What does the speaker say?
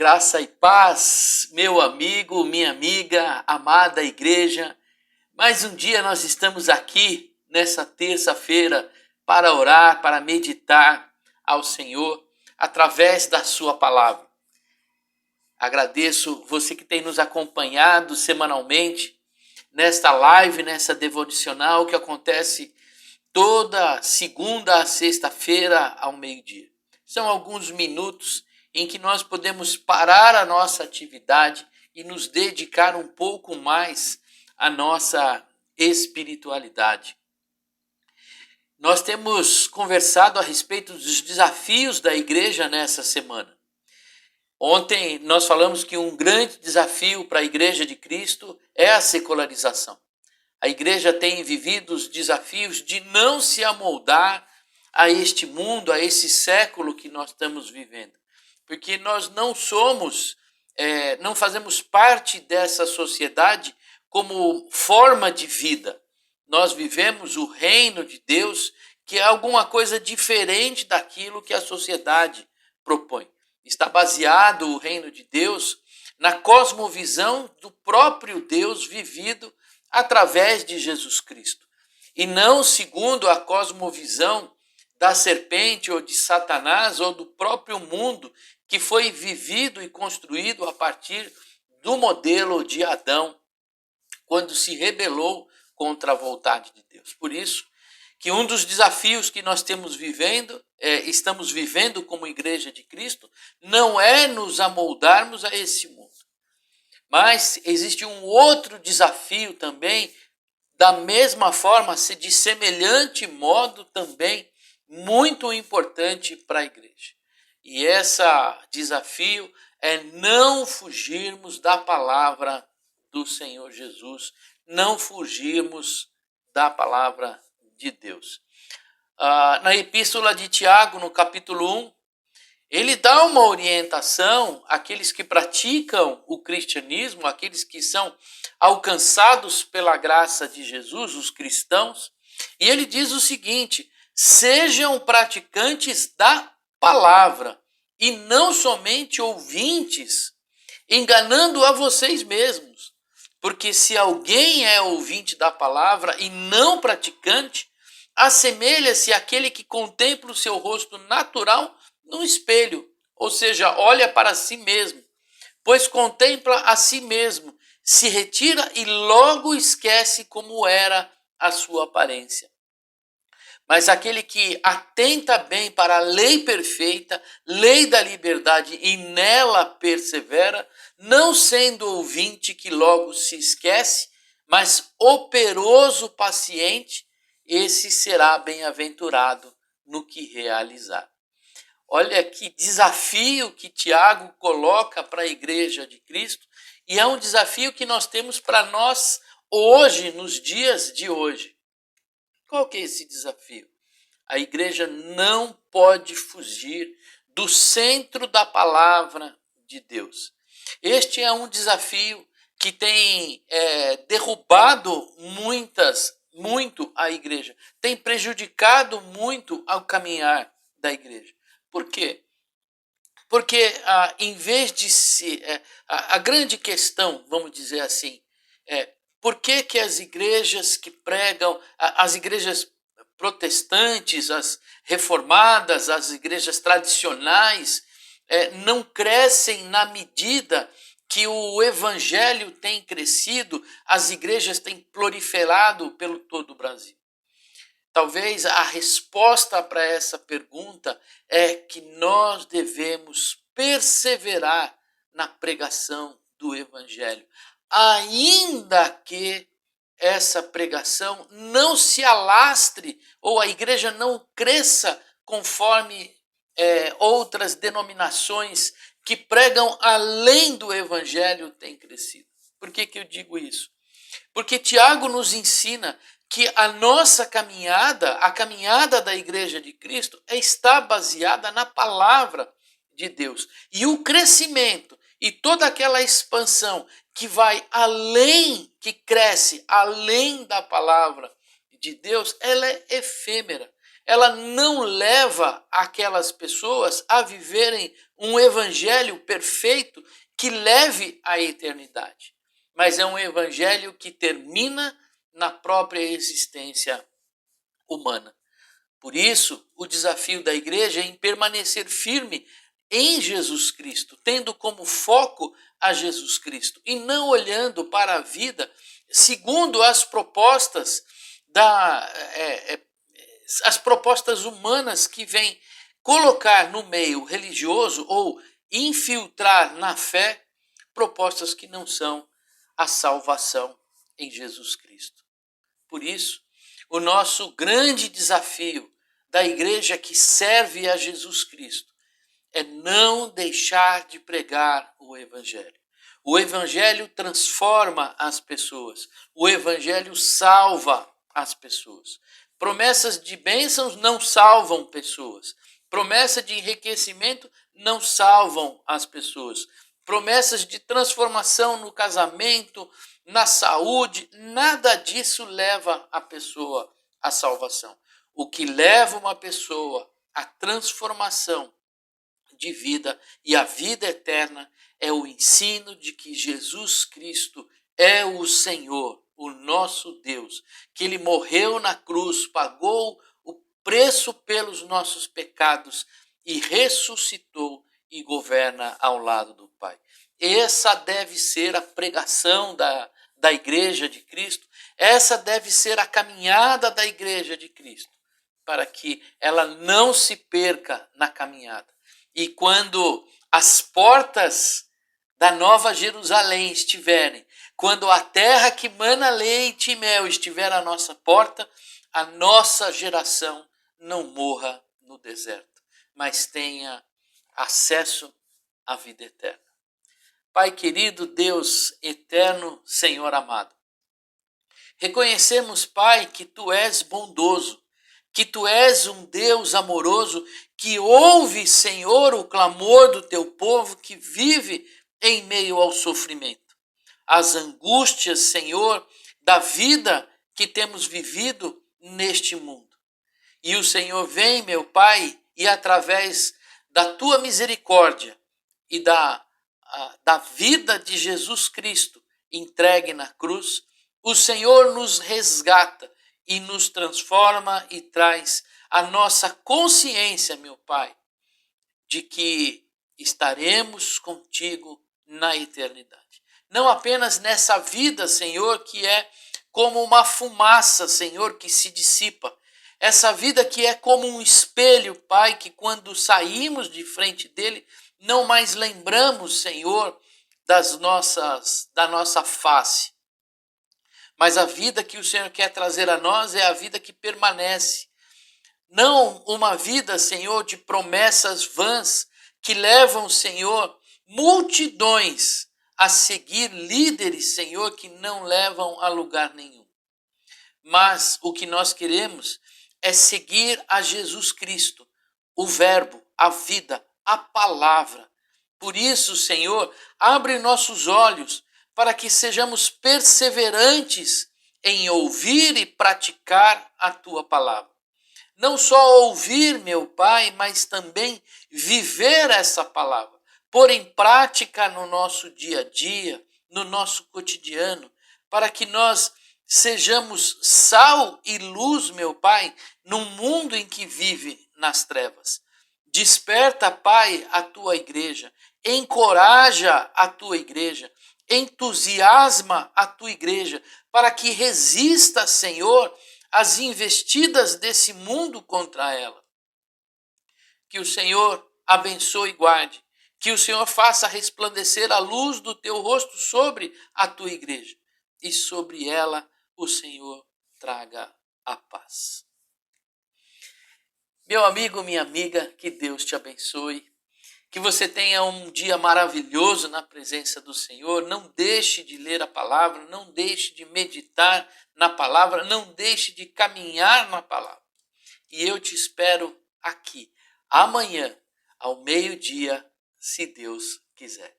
Graça e paz, meu amigo, minha amiga, amada igreja. Mais um dia nós estamos aqui nessa terça-feira para orar, para meditar ao Senhor através da sua palavra. Agradeço você que tem nos acompanhado semanalmente nesta live, nessa devocional que acontece toda segunda a sexta-feira ao meio-dia. São alguns minutos em que nós podemos parar a nossa atividade e nos dedicar um pouco mais à nossa espiritualidade. Nós temos conversado a respeito dos desafios da igreja nessa semana. Ontem nós falamos que um grande desafio para a Igreja de Cristo é a secularização. A igreja tem vivido os desafios de não se amoldar a este mundo, a esse século que nós estamos vivendo. Porque nós não não fazemos parte dessa sociedade como forma de vida. Nós vivemos o reino de Deus, que é alguma coisa diferente daquilo que a sociedade propõe. Está baseado o reino de Deus na cosmovisão do próprio Deus vivido através de Jesus Cristo, e não segundo a cosmovisão da serpente ou de Satanás ou do próprio mundo que foi vivido e construído a partir do modelo de Adão, quando se rebelou contra a vontade de Deus. Por isso que um dos desafios que nós estamos vivendo como Igreja de Cristo, não é nos amoldarmos a esse mundo. Mas existe um outro desafio também, da mesma forma, de semelhante modo também, muito importante para a igreja. E esse desafio é não fugirmos da palavra do Senhor Jesus, não fugirmos da palavra de Deus. Na epístola de Tiago, no capítulo 1, ele dá uma orientação àqueles que praticam o cristianismo, àqueles que são alcançados pela graça de Jesus, os cristãos, e ele diz o seguinte: sejam praticantes da palavra e não somente ouvintes, enganando a vocês mesmos. Porque se alguém é ouvinte da palavra e não praticante, assemelha-se àquele que contempla o seu rosto natural no espelho, ou seja, olha para si mesmo, pois contempla a si mesmo, se retira e logo esquece como era a sua aparência. Mas aquele que atenta bem para a lei perfeita, lei da liberdade, e nela persevera, não sendo ouvinte que logo se esquece, mas operoso paciente, esse será bem-aventurado no que realizar. Olha que desafio que Tiago coloca para a Igreja de Cristo, e é um desafio que nós temos para nós hoje, nos dias de hoje. Qual que é esse desafio? A igreja não pode fugir do centro da palavra de Deus. Este é um desafio que tem derrubado muito a igreja, tem prejudicado muito ao caminhar da igreja. Por quê? Porque em vez de a grande questão, vamos dizer assim, por que as igrejas que pregam, as igrejas protestantes, as reformadas, as igrejas tradicionais, não crescem na medida que o evangelho tem crescido, as igrejas têm proliferado pelo todo o Brasil? Talvez a resposta para essa pergunta é que nós devemos perseverar na pregação do evangelho, ainda que essa pregação não se alastre ou a igreja não cresça conforme outras denominações que pregam além do evangelho têm crescido. Por que eu digo isso? Porque Tiago nos ensina que a nossa caminhada, a caminhada da Igreja de Cristo, está baseada na palavra de Deus. E o crescimento e toda aquela expansão que vai além, que cresce além da palavra de Deus, ela é efêmera. ela não leva aquelas pessoas a viverem um evangelho perfeito que leve à eternidade, mas é um evangelho que termina na própria existência humana. Por isso, o desafio da igreja é em permanecer firme em Jesus Cristo, tendo como foco a Jesus Cristo e não olhando para a vida segundo as propostas as propostas humanas que vêm colocar no meio religioso ou infiltrar na fé propostas que não são a salvação em Jesus Cristo. Por isso, o nosso grande desafio da igreja que serve a Jesus Cristo é não deixar de pregar o Evangelho. O Evangelho transforma as pessoas. O Evangelho salva as pessoas. Promessas de bênçãos não salvam pessoas. Promessas de enriquecimento não salvam as pessoas. Promessas de transformação no casamento, na saúde, nada disso leva a pessoa à salvação. O que leva uma pessoa à transformação de vida e à vida eterna é o ensino de que Jesus Cristo é o Senhor, o nosso Deus, que Ele morreu na cruz, pagou o preço pelos nossos pecados e ressuscitou e governa ao lado do Pai. Essa deve ser a pregação da Igreja de Cristo, essa deve ser a caminhada da Igreja de Cristo, para que ela não se perca na caminhada. E quando as portas da Nova Jerusalém estiverem, quando a terra que mana leite e mel estiver à nossa porta, a nossa geração não morra no deserto, mas tenha acesso à vida eterna. Pai querido, Deus eterno, Senhor amado, reconhecemos, Pai, que Tu és bondoso, que Tu és um Deus amoroso, que ouve, Senhor, o clamor do Teu povo que vive em meio ao sofrimento. As angústias, Senhor, da vida que temos vivido neste mundo. E o Senhor vem, meu Pai, e através da Tua misericórdia e da vida de Jesus Cristo entregue na cruz, o Senhor nos resgata e nos transforma e traz a nossa consciência, meu Pai, de que estaremos contigo na eternidade. Não apenas nessa vida, Senhor, que é como uma fumaça, Senhor, que se dissipa. Essa vida que é como um espelho, Pai, que quando saímos de frente dele, não mais lembramos, Senhor, da nossa face. Mas a vida que o Senhor quer trazer a nós é a vida que permanece. Não uma vida, Senhor, de promessas vãs que levam, Senhor, multidões a seguir líderes, Senhor, que não levam a lugar nenhum. Mas o que nós queremos é seguir a Jesus Cristo, o Verbo, a vida, a palavra. Por isso, Senhor, abre nossos olhos para que sejamos perseverantes em ouvir e praticar a Tua palavra. Não só ouvir, meu Pai, mas também viver essa palavra, pôr em prática no nosso dia a dia, no nosso cotidiano, para que nós sejamos sal e luz, meu Pai, num mundo em que vive nas trevas. Desperta, Pai, a Tua igreja, encoraja a Tua igreja, entusiasma a Tua igreja, para que resista, Senhor, às investidas desse mundo contra ela. Que o Senhor abençoe e guarde, que o Senhor faça resplandecer a luz do Teu rosto sobre a Tua igreja, e sobre ela o Senhor traga a paz. Meu amigo, minha amiga, que Deus te abençoe. Que você tenha um dia maravilhoso na presença do Senhor. Não deixe de ler a palavra, não deixe de meditar na palavra, não deixe de caminhar na palavra. E eu te espero aqui, amanhã, ao meio-dia, se Deus quiser.